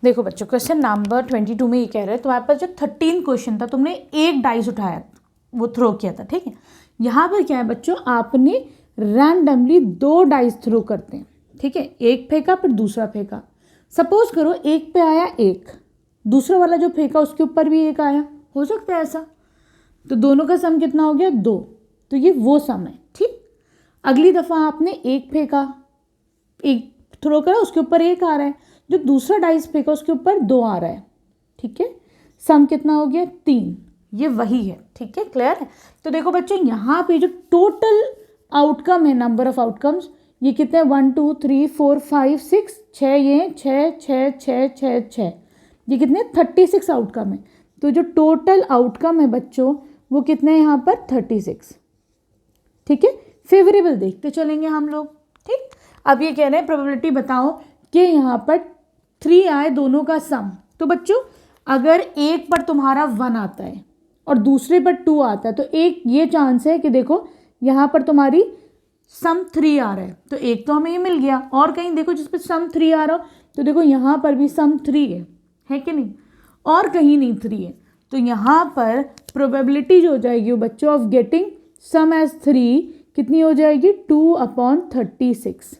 देखो बच्चों, question number 22 में ये कह रहे हैं तुम्हारे पास जो 13 क्वेश्चन था, तुमने एक डाइस उठाया, वो थ्रो किया था, ठीक है। यहाँ पर क्या है बच्चों, आपने रैंडमली 2 डाइस थ्रो करते हैं, ठीक है। एक फेंका फिर दूसरा फेंका। सपोज करो एक पे आया 1, दूसरा वाला जो फेंका उसके ऊपर भी 1 आया, हो सकता है ऐसा। तो दोनों का सम कितना हो गया, 2। तो ये वो सम है, ठीक। अगली दफ़ा आपने 1 फेंका, 1 थ्रो करा, उसके ऊपर 1 आ रहा है, जो दूसरा डाइस फेंका उसके ऊपर 2 आ रहा है, ठीक है। सम कितना हो गया, 3। ये वही है, ठीक है, क्लियर है। तो देखो बच्चों, यहाँ पे जो टोटल आउटकम है, नंबर ऑफ आउटकम्स, ये कितने, 1 2 3 4 5 6, 6 ये 6 6 6 6 6, ये कितने, 36 आउटकम है। तो जो टोटल आउटकम है बच्चों, वो कितने हैं यहाँ पर, 36, ठीक है। फेवरेबल देखते चलेंगे हम लोग, ठीक। अब ये कह रहे हैं प्रोबेबिलिटी बताओ कि यहाँ पर 3 आए दोनों का सम। तो बच्चों, अगर एक पर तुम्हारा 1 आता है और दूसरे पर 2 आता है, तो एक ये चांस है कि देखो यहाँ पर तुम्हारी सम 3 आ रहा है, तो एक तो हमें ये मिल गया। और कहीं देखो जिस पर सम 3 आ रहा हो, तो देखो यहाँ पर भी सम 3 है कि नहीं, और कहीं नहीं 3 है। तो यहाँ पर प्रोबेबिलिटी जो हो जाएगी वो बच्चों ऑफ गेटिंग सम एज 3 कितनी हो जाएगी, 2/36,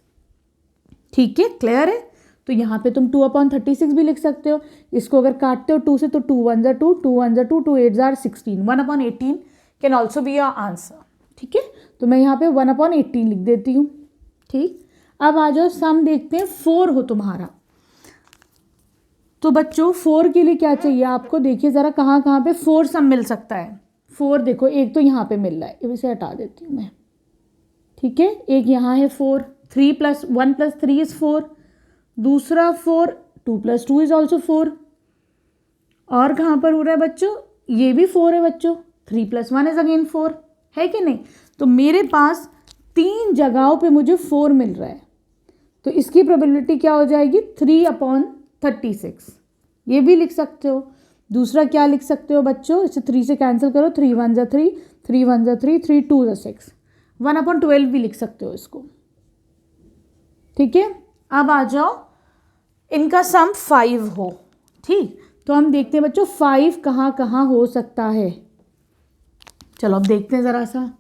ठीक है, क्लियर है। तो यहाँ पे तुम 2/36 भी लिख सकते हो। इसको अगर काटते हो 2 से, तो 2 1 2, 2 1 2, 2 8 16, 1/18 can also be your answer, ठीक है। तो मैं यहाँ पे 1/18 लिख देती हूँ, ठीक। अब आ जाओ सम देखते हैं। 4 हो तुम्हारा, तो बच्चों 4 के लिए क्या चाहिए आपको, देखिए ज़रा कहाँ कहाँ पे 4 सम मिल सकता है। 4 देखो, एक तो यहाँ पे मिल रहा है, इसे हटा देती हूँ मैं, ठीक है। एक यहाँ है 4, 3 + 1 + 3 इज़ 4, दूसरा 4, 2 + 2 इज़ ऑल्सो 4। और कहाँ पर हो रहा है बच्चों, ये भी 4 है बच्चों, 3 + 1 इज़ अगेन 4, है कि नहीं। तो मेरे पास 3 जगहों पे मुझे 4 मिल रहा है, तो इसकी प्रोबेबिलिटी क्या हो जाएगी, 3/36। ये भी लिख सकते हो। दूसरा क्या लिख सकते हो बच्चों, इसे 3 से कैंसिल करो, 3 1 3, 3 1 3, 3 2 6, 1/12 भी लिख सकते हो इसको, ठीक है। अब आ जाओ, इनका सम 5 हो, ठीक। तो हम देखते हैं बच्चों 5 कहाँ कहाँ हो सकता है। चलो अब देखते हैं ज़रा सा,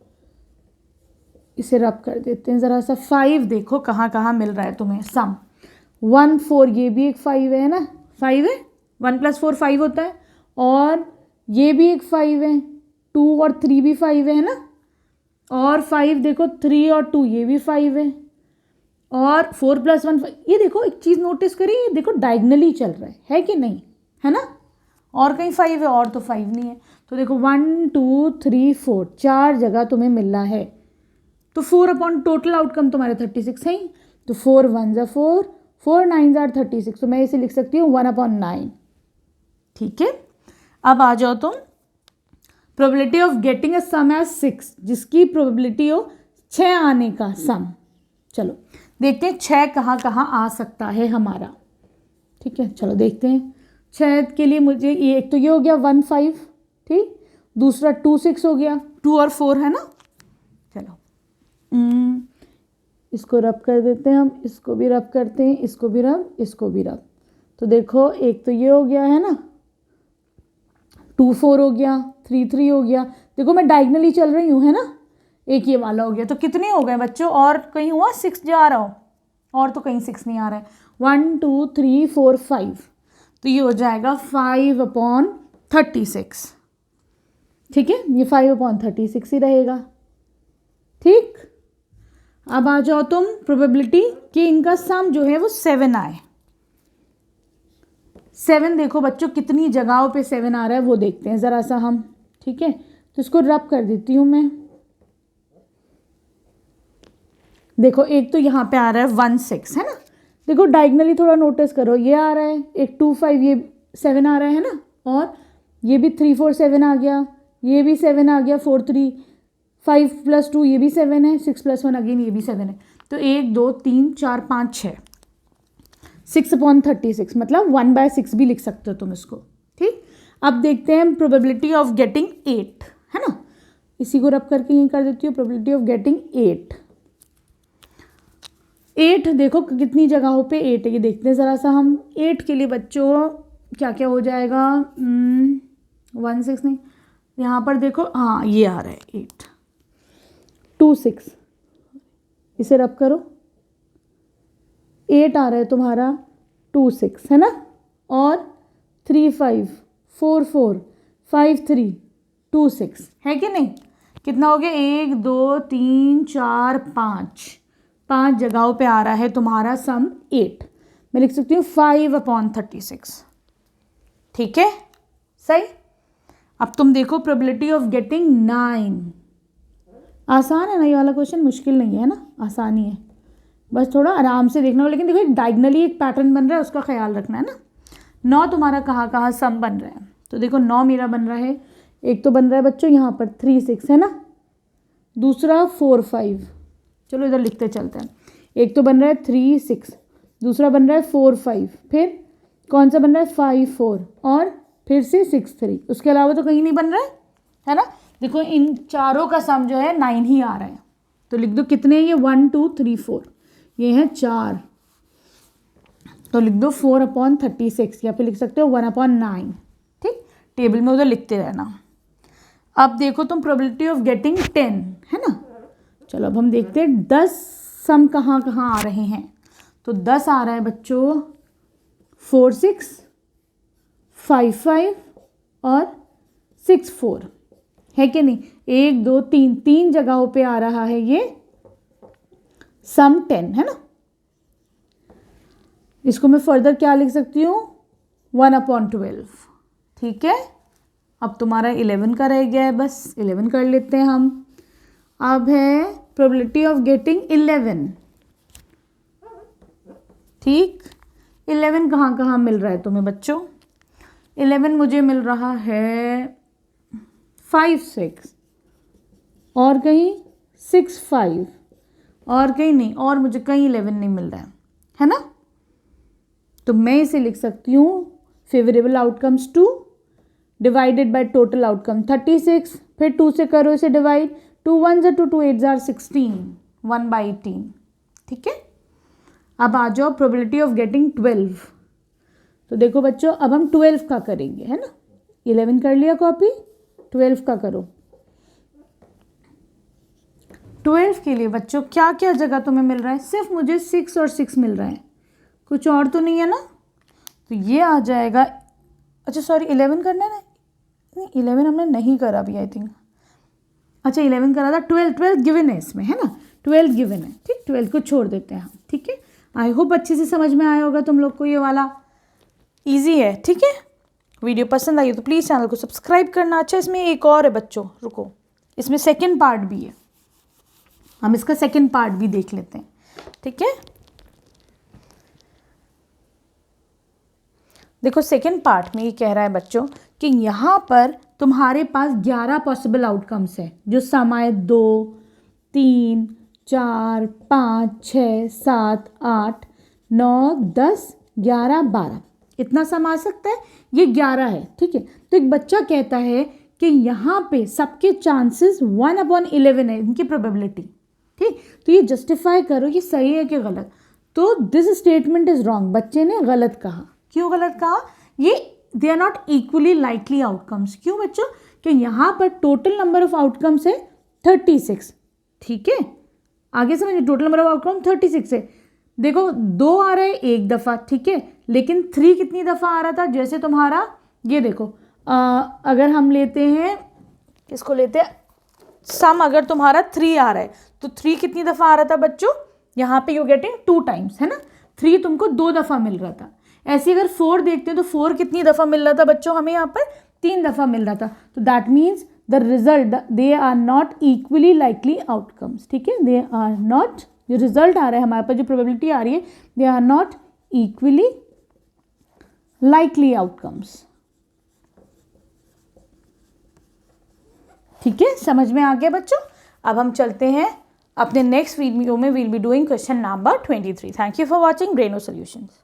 इसे रब कर देते हैं ज़रा सा। 5 देखो कहाँ कहाँ मिल रहा है तुम्हें सम। 1 4, ये भी एक 5 है ना, 5 है, 1 + 4 5 होता है। और ये भी एक 5 है, 2 और 3 भी 5 है ना। और 5 देखो, 3 और 2 ये भी 5 है। और 4 + 1 5। ये देखो एक चीज़ नोटिस करिए, ये देखो डायगनली चल रहा है कि नहीं, है ना। और कहीं 5 है, और तो 5 नहीं है। तो देखो 1 2 3 4, 4 जगह तुम्हें मिल रहा है। तो 4 टोटल आउटकम तुम्हारे 36 है ही। तो 4 1 4, 4 9 36, तो मैं इसे लिख सकती हूँ 1/9, ठीक है। अब आ जाओ तुम probability of getting a sum as 6, जिसकी प्रोबेबिलिटी हो 6 आने का सम। चलो देखते हैं 6 कहाँ कहाँ आ सकता है हमारा, ठीक है। चलो देखते हैं 6 के लिए मुझे ये, एक तो ये हो गया 1 5, ठीक। दूसरा 2 6 हो गया, 2 और 4 है ना। चलो इसको रब कर देते हैं हम, इसको भी रब करते हैं, इसको भी रब, इसको भी रब। तो देखो एक तो ये हो गया है ना, 2 4 हो गया, 3 3 हो गया। देखो मैं डायगनली चल रही हूँ, है ना। एक ये वाला हो गया, तो कितने हो गए बच्चों, और कहीं हुआ 6 जा रहा हो, और तो कहीं 6 नहीं आ रहा है। 1 2 3 4 5, तो ये हो जाएगा 5/36, ठीक है। ये 5/36 ही रहेगा, ठीक। अब आ जाओ तुम प्रोबेबिलिटी कि इनका सम जो है वो 7 आए। 7 देखो बच्चों कितनी जगहों पे 7 आ रहा है वो देखते हैं ज़रा सा हम, ठीक है। तो इसको रब कर देती हूँ मैं। देखो एक तो यहाँ पे आ रहा है 1 6, है ना। देखो डायगनली थोड़ा नोटिस करो, ये आ रहा है एक 2 5, ये 7 आ रहा है ना। और ये भी 3 4 7 आ गया, ये भी 7 आ गया, 4 3 5 + 2 ये भी 7 है, 6 + 1 अगेन ये भी 7 है। तो 1 2 3 4 5 6, 6/36, मतलब 1/6 भी लिख सकते हो तुम इसको, ठीक। अब देखते हैं प्रोबेबिलिटी ऑफ गेटिंग 8, है ना। इसी को रब करके ये कर देती हूँ, प्रोबेबिलिटी ऑफ गेटिंग 8। 8 देखो कितनी जगहों पे 8 है, ये देखते हैं ज़रा सा हम। 8 के लिए बच्चों क्या क्या हो जाएगा, 1 6 नहीं, यहाँ पर देखो, हाँ ये आ रहा है 8 2 6, इसे रब करो, 8 आ रहा है तुम्हारा 2 6 है ना, और 3 5 4 4 5 3 2 6 है कि नहीं। कितना हो गया, 1 2 3 4 5 जगहों पे आ रहा है तुम्हारा सम 8। मैं लिख सकती हूँ 5/36, ठीक है सही। अब तुम देखो प्रोबेबिलिटी ऑफ गेटिंग 9, आसान है ना ये वाला क्वेश्चन, मुश्किल नहीं है ना, आसानी है, बस थोड़ा आराम से देखना हो। लेकिन देखो डायगनली एक पैटर्न बन रहा है, उसका ख्याल रखना है ना। 9 तुम्हारा कहाँ कहाँ सम बन रहा है, तो देखो 9 मेरा बन रहा है, एक तो बन रहा है बच्चों यहाँ पर 3 6 है ना, दूसरा 4 5, चलो इधर लिखते चलते हैं। एक तो बन रहा है 3 6, दूसरा बन रहा है 4 5, फिर कौन सा बन रहा है 5 4, और फिर से 6 3, उसके अलावा तो कहीं नहीं बन रहा है ना। देखो इन चारों का सम जो है 9 ही आ रहा है, तो लिख दो कितने हैं ये, 1 2 3 4, ये हैं 4, तो लिख दो 4/36, या फिर लिख सकते हो 1/9, ठीक। टेबल में उधर लिखते रहना। अब देखो तुम प्रोबेबिलिटी ऑफ गेटिंग 10 है ना। चलो अब हम देखते हैं 10 सम कहाँ कहाँ आ रहे हैं। तो 10 आ रहा है बच्चों 4 6 5 5 और 6 4, है कि नहीं। 1 2 3 जगहों पे आ रहा है ये सम 10 है ना। इसको मैं फर्दर क्या लिख सकती हूँ, 1/12, ठीक है। अब तुम्हारा 11 का रह गया है, बस 11 कर लेते हैं हम। अब है प्रोबेबिलिटी ऑफ गेटिंग 11, ठीक। 11 कहाँ कहाँ मिल रहा है तुम्हें बच्चों, 11 मुझे मिल रहा है 5 6, और कहीं 6 5, और कहीं नहीं, और मुझे कहीं 11 नहीं मिल रहा है ना। तो मैं इसे लिख सकती हूँ favourable outcomes 2 divided by total outcome 36, फिर 2 से करो इसे डिवाइड, 2 1 2 2 8 16, 1/18, ठीक है। अब आ जाओ प्रोबेबिलिटी ऑफ गेटिंग 12। तो देखो बच्चों अब हम 12 का करेंगे है ना, 11 कर लिया कॉपी, 12 का करो। 12 के लिए बच्चों क्या क्या जगह तुम्हें मिल रहा है, सिर्फ मुझे 6 और 6 मिल रहा है, कुछ और तो नहीं है ना। तो ये आ जाएगा, अच्छा सॉरी 11 करना है ना, नहीं 11 हमने नहीं करा अभी आई थिंक, अच्छा 11 करा था, 12 गिवन है इसमें है ना, 12 गिवन है, ठीक। 12 को छोड़ देते हैं हम, ठीक है। आई होप अच्छे से समझ में आया होगा तुम लोग को, ये वाला इजी है, ठीक है। वीडियो पसंद आई हो तो प्लीज़ चैनल को सब्सक्राइब करना। अच्छा इसमें एक और है बच्चों, रुको, इसमें सेकेंड पार्ट भी है, हम इसका सेकेंड पार्ट भी देख लेते हैं, ठीक है। देखो सेकेंड पार्ट में ये कह रहा है बच्चों कि यहाँ पर तुम्हारे पास 11 पॉसिबल आउटकम्स है, जो सम आए 2 3 4 5 6 7 8 9 10 11 12, इतना सम आ सकता है, ये 11 है, ठीक है। तो एक बच्चा कहता है कि यहाँ पे सबके चांसेस 1/11 है, इनकी प्रोबेबिलिटी, ठीक। तो ये जस्टिफाई करो ये सही है कि गलत। तो दिस स्टेटमेंट इज रॉन्ग, बच्चे ने गलत कहा। क्यों गलत कहा, ये they are not equally likely outcomes. क्यों बच्चों, कि यहाँ पर टोटल नंबर ऑफ आउटकम्स है 36, ठीक है। आगे समझिए, टोटल नंबर ऑफ आउटकम 36 है। देखो 2 आ रहा है एक दफ़ा, ठीक है, लेकिन 3 कितनी दफ़ा आ रहा था, जैसे तुम्हारा ये देखो, अगर हम लेते हैं, इसको लेते हैं सम, अगर तुम्हारा 3 आ रहा है तो 3 कितनी दफ़ा आ रहा था बच्चों, यहाँ पे यू गेटिंग 2 टाइम्स है ना, 3 तुमको 2 दफ़ा मिल रहा था। ऐसे अगर 4 देखते हैं तो 4 कितनी दफ़ा मिल रहा था बच्चों, हमें यहाँ पर 3 दफ़ा मिल रहा था। तो that means the result, they are not equally likely outcomes, ठीक है। दे आर नॉट, जो रिजल्ट आ रहा है हमारे पास, जो प्रोबेबिलिटी आ रही है, they are not equally likely outcomes, ठीक है। समझ में आ गया बच्चों। अब हम चलते हैं अपने नेक्स्ट वीडियो में, will be doing question number 23। Thank you for watching Braino solutions.